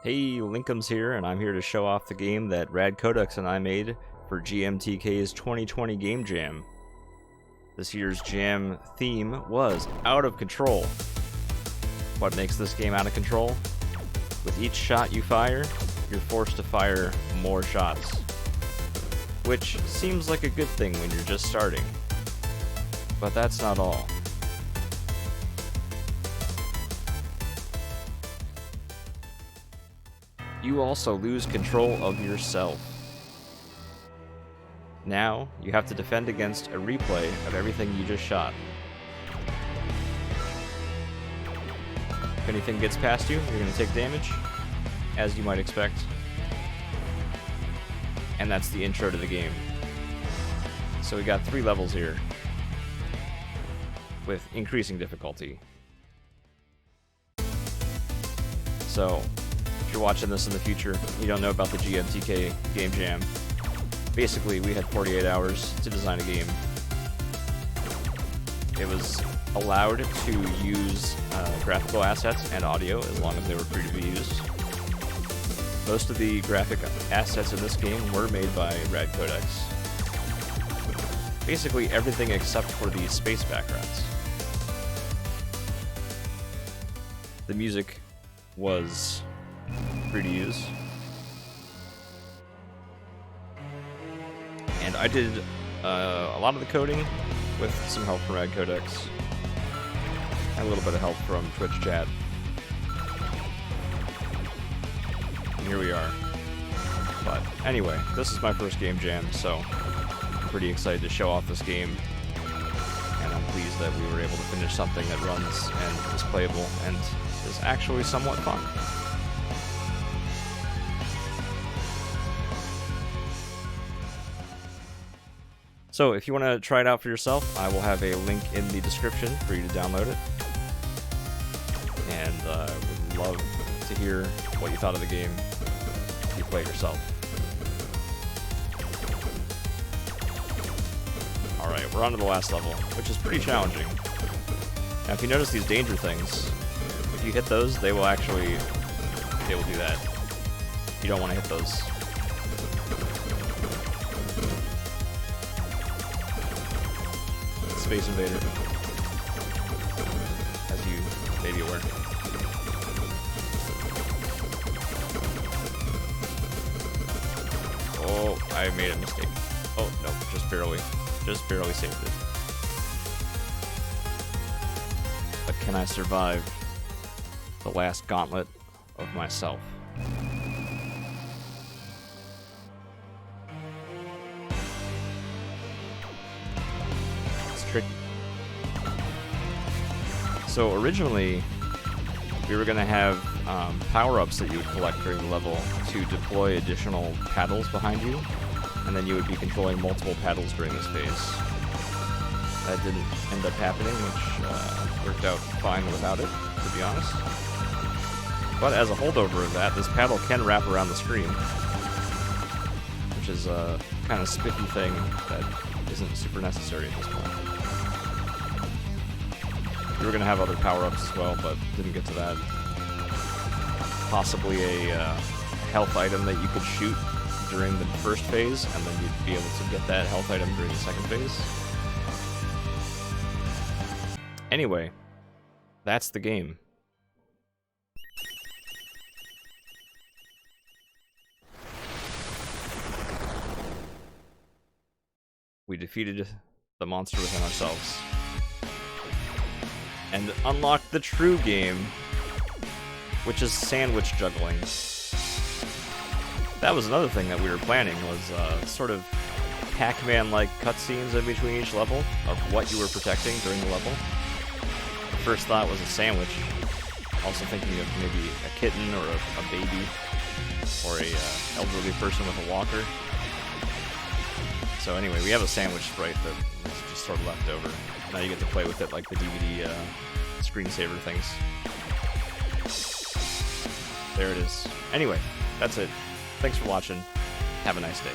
Hey, Linkums here, and I'm here to show off the game that Rad Codex and I made for GMTK's 2020 Game Jam. This year's Jam theme was Out of Control. What makes this game out of control? With each shot you fire, you're forced to fire more shots. Which seems like a good thing when you're just starting. But that's not all. You also lose control of yourself. Now, you have to defend against a replay of everything you just shot. If anything gets past you, you're going to take damage, as you might expect. And that's the intro to the game. So we got 3 levels here, with increasing difficulty. So, if you're watching this in the future, you don't know about the GMTK Game Jam. Basically, we had 48 hours to design a game. It was allowed to use graphical assets and audio as long as they were free to be used. Most of the graphic assets in this game were made by Rad Codex. Basically everything except for the space backgrounds. The music was free to use. And I did a lot of the coding with some help from Rad Codex. And a little bit of help from Twitch chat. And here we are. But anyway, this is my first game jam, so I'm pretty excited to show off this game. And I'm pleased that we were able to finish something that runs and is playable and is actually somewhat fun. So if you want to try it out for yourself, I will have a link in the description for you to download it. And would love to hear what you thought of the game if you play it yourself. Alright, we're on to the last level, which is pretty challenging. Now if you notice these danger things, if you hit those, they will do that. You don't want to hit those. Space Invader, as you may be aware. Oh, I made a mistake. Oh, no, just barely saved it. But can I survive the last gauntlet of myself? Tricky. So originally, we were going to have power-ups that you would collect during the level to deploy additional paddles behind you, and then you would be controlling multiple paddles during this phase. That didn't end up happening, which worked out fine without it, to be honest. But as a holdover of that, this paddle can wrap around the screen, which is a kind of spiffy thing that isn't super necessary at this point. We were going to have other power-ups as well, but didn't get to that. Possibly a health item that you could shoot during the first phase, and then you'd be able to get that health item during the second phase. Anyway, that's the game. We defeated the monster within ourselves. And unlocked the true game, which is sandwich juggling. That was another thing that we were planning, was sort of Pac-Man-like cutscenes in between each level of what you were protecting during the level. The first thought was a sandwich. Also thinking of maybe a kitten or a baby, or a elderly person with a walker. So anyway, we have a sandwich sprite that was just sort of left over. Now you get to play with it like the DVD screensaver things. There it is. Anyway, that's it. Thanks for watching. Have a nice day.